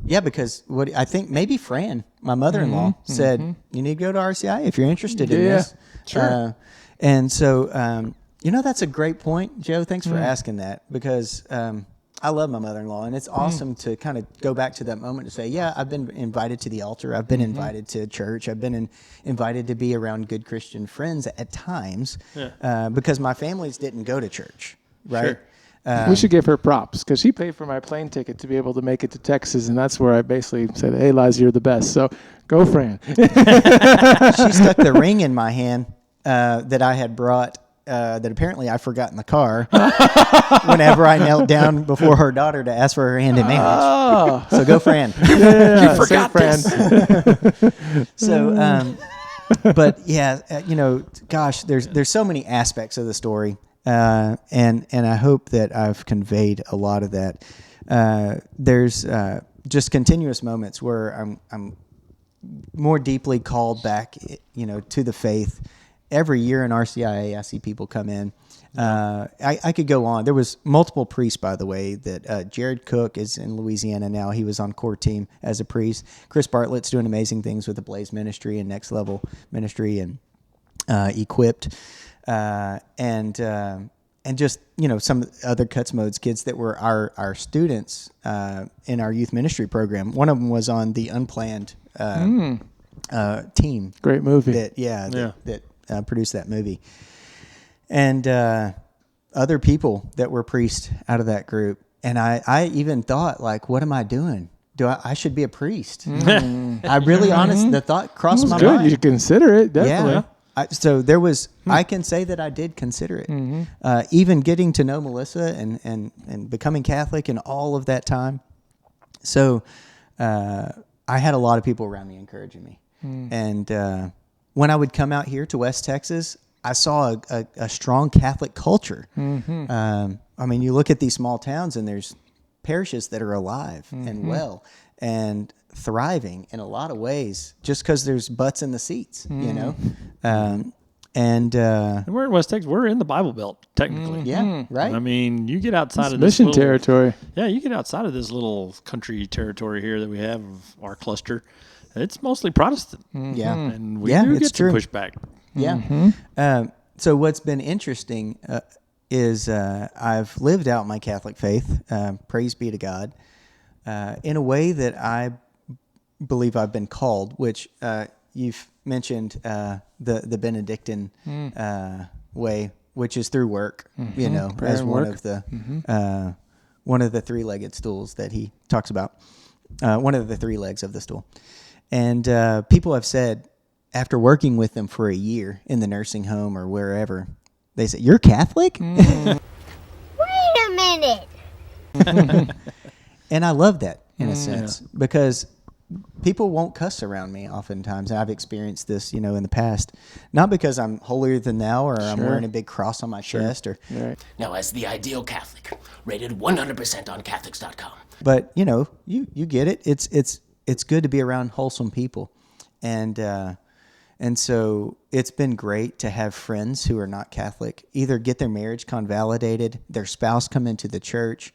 because what I think maybe Fran, my mother-in-law, said you need to go to RCI if you're interested in this. Sure. And so that's a great point, Joe. Thanks for asking that because I love my mother-in-law, and it's awesome to kind of go back to that moment to say, yeah, I've been invited to the altar. I've been invited to church. I've been invited to be around good Christian friends at times because my families didn't go to church, right? Sure. We should give her props because she paid for my plane ticket to be able to make it to Texas, and that's where I basically said, hey, Liza, you're the best. So go, Fran. She stuck the ring in my hand that I had brought that apparently I forgot in the car whenever I knelt down before her daughter to ask for her hand in marriage. Oh. So go, Fran. Yeah, forgot Fran. So, but yeah, gosh, there's so many aspects of the story, and I hope that I've conveyed a lot of that. There's just continuous moments where I'm more deeply called back, to the faith. Every year in RCIA, I see people come in. I could go on. There was multiple priests, by the way, that Jared Cook is in Louisiana now. He was on core team as a priest. Chris Bartlett's doing amazing things with the Blaze Ministry and Next Level Ministry and Equipped. And just, some other Cuts Modes kids that were our students in our youth ministry program. One of them was on the Unplanned team. Great movie. That produced that movie. And other people that were priests out of that group. And I even thought, like, what am I doing? I should be a priest? I really, the thought crossed my Good. mind. You should consider it, definitely. Yeah. So there was, I can say that I did consider it. Even getting to know Melissa and becoming Catholic and all of that time. So I had a lot of people around me encouraging me. And when I would come out here to West Texas, I saw a strong Catholic culture. I mean, you look at these small towns and there's parishes that are alive and well and thriving in a lot of ways just because there's butts in the seats, you know? And we're in West Texas. We're in the Bible Belt, technically. yeah, right. I mean, you get outside of this mission little, territory. Yeah, you get outside of this little country territory here that we have of our cluster. It's mostly Protestant. Yeah. And we Yeah, do it's get some true. pushback. Yeah. So what's been interesting is I've lived out my Catholic faith, praise be to God, in a way that I believe I've been called, which you've mentioned the Benedictine way, which is through work, you know, Prayer as and one work. of the three-legged stools that he talks about, one of the three legs of the stool. And people have said, after working with them for a year in the nursing home or wherever, they say, "You're Catholic?" Wait a minute. And I love that in a sense because people won't cuss around me oftentimes. And I've experienced this, you know, in the past, not because I'm holier than thou or I'm wearing a big cross on my chest or, Right. Now, as the ideal Catholic, rated 100% on Catholics.com. but you know, you get it. It's good to be around wholesome people. And so it's been great to have friends who are not Catholic either get their marriage convalidated, their spouse come into the church,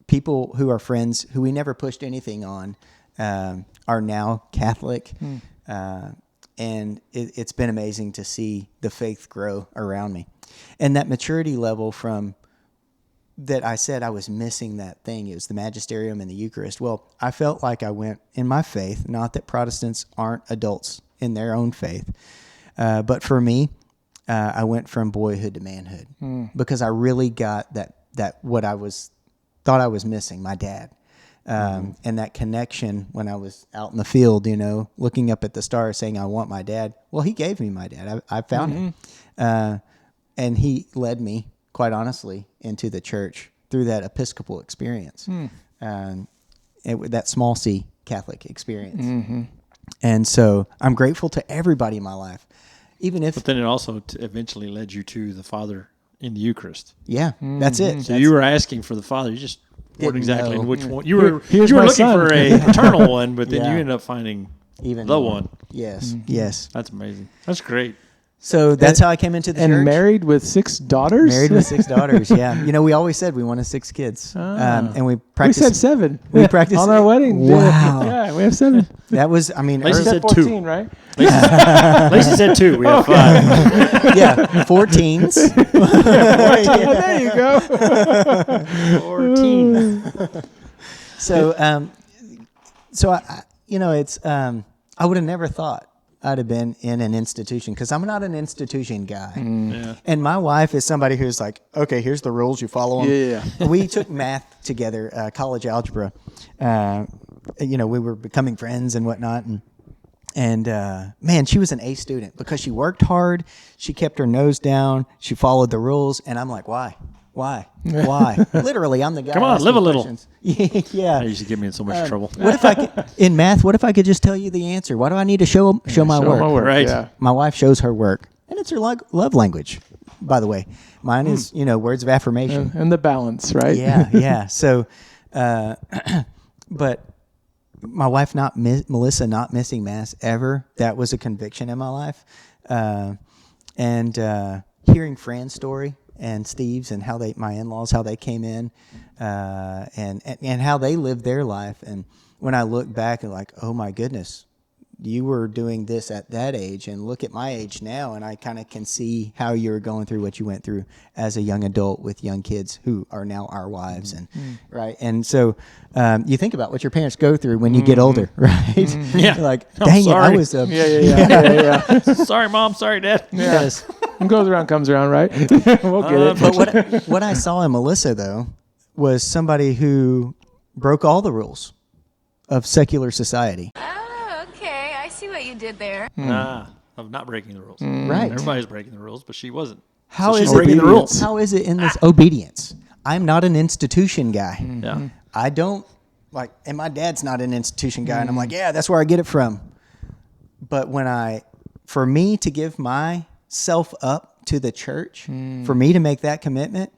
people who are friends who we never pushed anything on are now Catholic. And it's been amazing to see the faith grow around me. And that maturity level from that I said I was missing that thing. It was the magisterium and the Eucharist. Well, I felt like I went in my faith, not that Protestants aren't adults in their own faith. But for me, I went from boyhood to manhood because I really got that what I thought I was missing, my dad. And that connection when I was out in the field, you know, looking up at the stars saying, I want my dad. Well, he gave me my dad. I found him. And he led me, quite honestly, into the church through that Episcopal experience, that small C Catholic experience. And so I'm grateful to everybody in my life, even if. But then it also eventually led you to the Father in the Eucharist. Yeah, that's it. So you were asking for the Father. You just weren't exactly know. in which one. You were Here's you were my looking son. for a eternal one, but then Yeah. you ended up finding Even the more. one. Yes, yes. That's amazing. That's great. So that's how I came into the And church. married with 6 daughters? Married with 6 daughters. Yeah, you know, we always said we wanted 6 kids, and we We practiced. said 7. We practiced on our wedding. Wow. Yeah, we have 7. That was, I mean, Lacey early- said 14, 2. right? Lacey said 2. We have 5. yeah, 14s. There you go. 14. So I you know, it's I would have never thought I'd have been in an institution because I'm not an institution guy. Yeah. And my wife is somebody who's like, okay, here's the rules, you follow them. Yeah. We took math together, college algebra. You know, we were becoming friends and whatnot. And man, she was an A student because she worked hard. She kept her nose down. She followed the rules. And I'm like, why? Literally, I'm the guy. Come on, asking live a little. questions. Yeah. That used to get me in so much trouble. What if I could, in math? What if I could just tell you the answer? Why do I need to show my Show work? my work. Right. Yeah. My wife shows her work, and it's her love language. By the way, mine is words of affirmation. And the balance, right? Yeah. So, but my wife, Melissa, not missing mass ever. That was a conviction in my life, and hearing Fran's story and Steve's and how my in-laws, how they came in, and how they lived their life. And when I look back and like, oh my goodness, you were doing this at that age, and look at my age now, and I kind of can see how you were going through what you went through as a young adult with young kids who are now our wives, and right. And so you think about what your parents go through when you get older, right? Yeah. Like, I'm dang it, I sorry. was Yeah. Sorry, Mom. Sorry, Dad. yes. What goes around comes around, right? We'll get it. But what I saw in Melissa though was somebody who broke all the rules of secular society. Oh, okay. I see what you did there. Nah, I'm not breaking the rules. Right. Everybody's breaking the rules, but she wasn't. How So is she's it breaking the rules. How is it in this obedience? I'm not an institution guy. Yeah. I don't like, and my dad's not an institution guy, and I'm like, yeah, that's where I get it from. But for me to give my myself up to the church for me to make that commitment,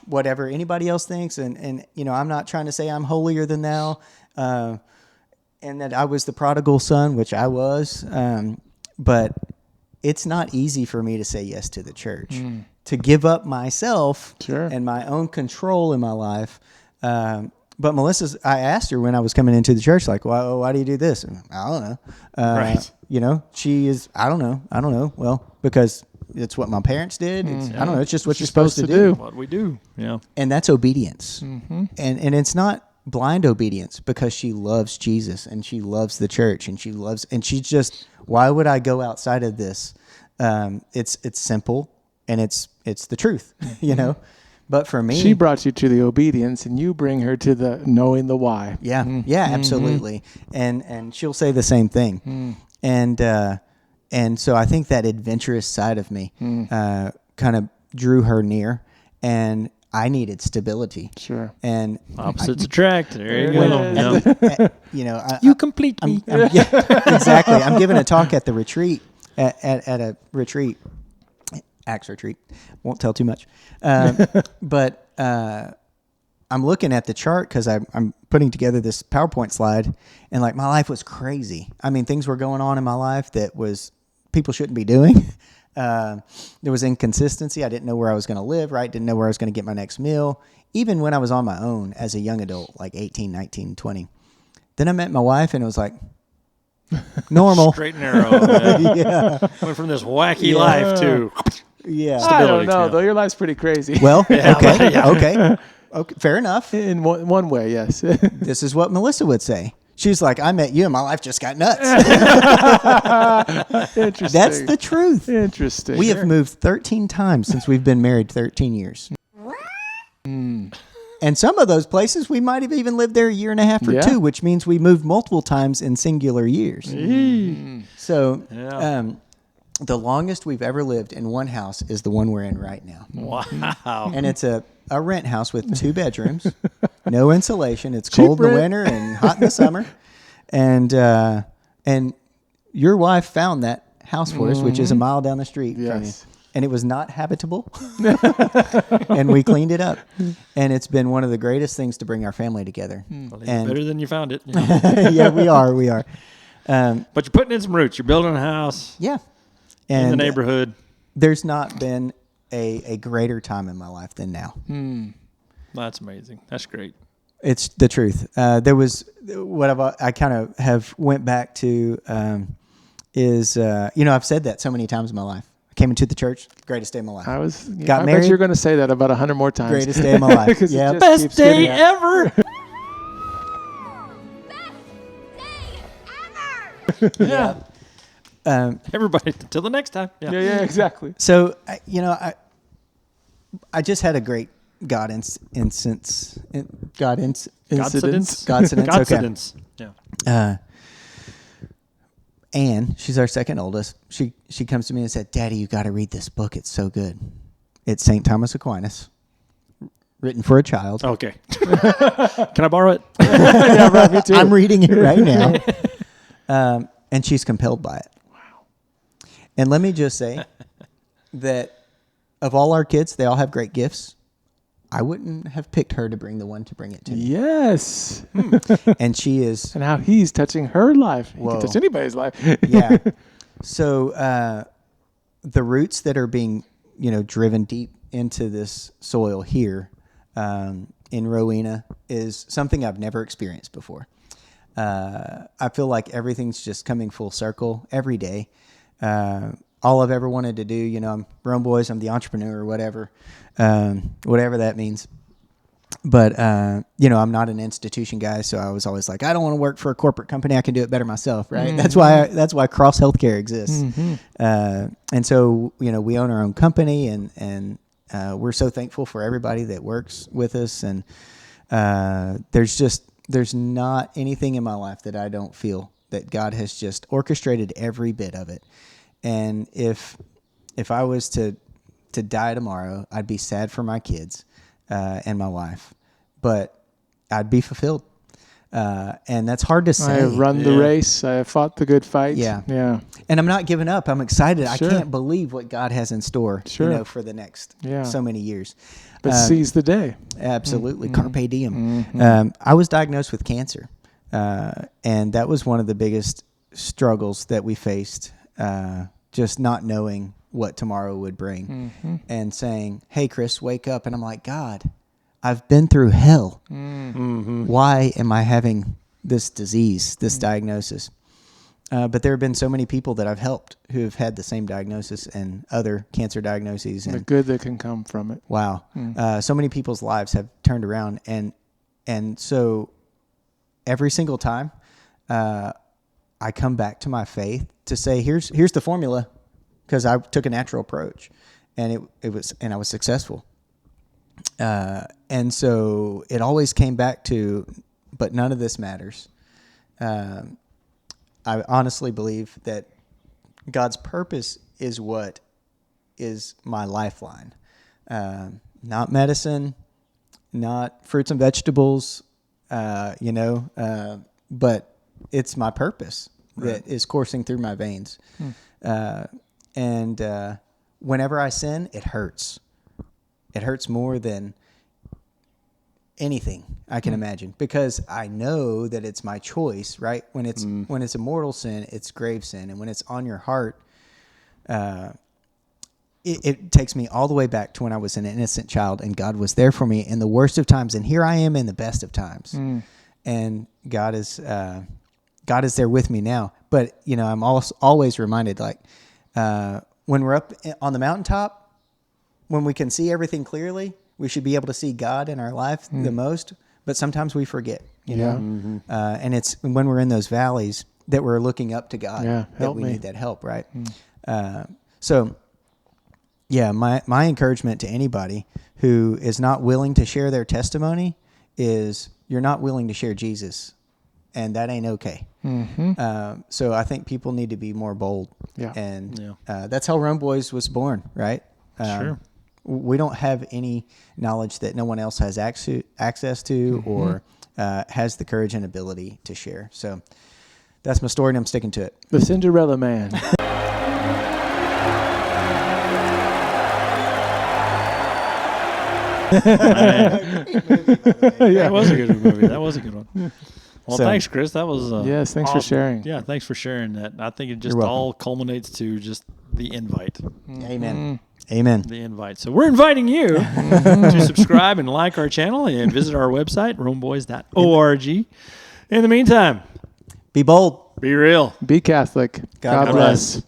whatever anybody else thinks. And I'm not trying to say I'm holier than thou, and that I was the prodigal son, which I was. But it's not easy for me to say yes to the church, to give up myself and my own control in my life. But I asked her when I was coming into the church, like, why do you do this? And, I don't know. Right. She is, I don't know. Well, because it's what my parents did. I don't know. It's just what you're supposed to do. What we do. Yeah. And that's obedience. And it's not blind obedience, because she loves Jesus and she loves the church and she's just, why would I go outside of this? It's simple and it's the truth, But for me, she brought you to the obedience, and you bring her to the knowing the why. Yeah, absolutely. And she'll say the same thing. And so I think that adventurous side of me kind of drew her near, and I needed stability. Sure. And opposites attract. There you go. You complete me. Exactly. I'm giving a talk at the retreat, at a retreat. Acts retreat. Won't tell too much. But I'm looking at the chart because I'm putting together this PowerPoint slide, and like my life was crazy. I mean, things were going on in my life that was people shouldn't be doing. There was inconsistency. I didn't know where I was going to live, right? Didn't know where I was going to get my next meal. Even when I was on my own as a young adult, like 18, 19, 20. Then I met my wife, and it was like, normal. Straight and narrow. Yeah. Went from this wacky life to... Yeah. I don't know, though. Your life's pretty crazy. Well, okay. Fair enough. In one way, yes. This is what Melissa would say. She's like, I met you and my life just got nuts. Interesting. That's the truth. Interesting. We have moved 13 times since we've been married 13 years. And some of those places, we might have even lived there a year and a half or two, which means we moved multiple times in singular years. So the longest we've ever lived in one house is the one we're in right now. Wow. And it's a rent house with 2 bedrooms, no insulation. It's cold in the winter and hot in the summer. And your wife found that house for us, which is a mile down the street from you. And it was not habitable. And we cleaned it up. And it's been one of the greatest things to bring our family together. Well, it's better than you found it. Yeah, we are. But you're putting in some roots. You're building a house. Yeah. In the neighborhood. There's not been a greater time in my life than now. That's amazing. That's great. It's the truth. There was what I kind of have went back to is I've said that so many times in my life. I came into the church, greatest day of my life. I got married. Bet you're going to say that about 100 more times. Greatest day of my life. Yeah, best day ever. Yeah. Everybody, until the next time. Yeah, exactly. So, I just had a great God incident. Yeah. Anne, she's our second oldest. She comes to me and said, "Daddy, you got to read this book. It's so good. It's St. Thomas Aquinas, written for a child." Okay. Can I borrow it? Yeah, right, me too. I'm reading it right now. And she's compelled by it. Wow. And let me just say that of all our kids, they all have great gifts. I wouldn't have picked her to bring it to me. Yes. And she is. And how he's touching her life. He can touch anybody's life. Yeah. So the roots that are being, driven deep into this soil here in Rowena is something I've never experienced before. I feel like everything's just coming full circle every day. All I've ever wanted to do, I'm Rome Boys, I'm the entrepreneur or whatever that means. But, I'm not an institution guy, so I was always like, I don't want to work for a corporate company. I can do it better myself, right? Mm-hmm. That's why Cross Healthcare exists. Mm-hmm. And so, we own our own company, and we're so thankful for everybody that works with us. And there's not anything in my life that I don't feel that God has just orchestrated every bit of it. And if I was to die tomorrow, I'd be sad for my kids and my wife, but I'd be fulfilled. And that's hard to say. I have run the race. I have fought the good fight. Yeah. Yeah. And I'm not giving up. I'm excited. Sure. I can't believe what God has in store, Sure. for the next Yeah. so many years. But seize the day. Absolutely. Carpe diem. I was diagnosed with cancer. And that was one of the biggest struggles that we faced, just not knowing what tomorrow would bring and saying, hey, Chris, wake up. And I'm like, God, I've been through hell. Why am I having this disease, this diagnosis? But there have been so many people that I've helped who have had the same diagnosis and other cancer diagnoses. The And good that can come from it. wow. So many people's lives have turned around. And so every single time I come back to my faith to say, here's the formula, because I took a natural approach and I was successful. And so it always came back to, but none of this matters. I honestly believe that God's purpose is what is my lifeline. Not medicine, not fruits and vegetables, but it's my purpose that is coursing through my veins. And whenever I sin, it hurts. It hurts more than anything I can imagine, because I know that it's my choice, right? When it's a mortal sin, it's grave sin. And when it's on your heart, it takes me all the way back to when I was an innocent child and God was there for me in the worst of times. And here I am in the best of times. And God is there with me now. But, I'm always reminded, like, when we're up on the mountaintop, when we can see everything clearly, we should be able to see God in our life the most. But sometimes we forget, and it's when we're in those valleys that we're looking up to God that we need that help, right? So, my encouragement to anybody who is not willing to share their testimony is you're not willing to share Jesus, and that ain't okay. So I think people need to be more bold. And that's how Rome Boys was born, right? Sure. We don't have any knowledge that no one else has access to or has the courage and ability to share. So that's my story, and I'm sticking to it. The Cinderella Man. That was a good movie. That was a good one. Well, thanks, Chris. That was yes. Thanks awesome. for sharing. Yeah, thanks for sharing that. I think it just all culminates to just the invite. Amen. Amen. The invite. So we're inviting you to subscribe and like our channel and visit our website, romeboys.org. In the meantime, Be bold. be real. Be Catholic. God bless.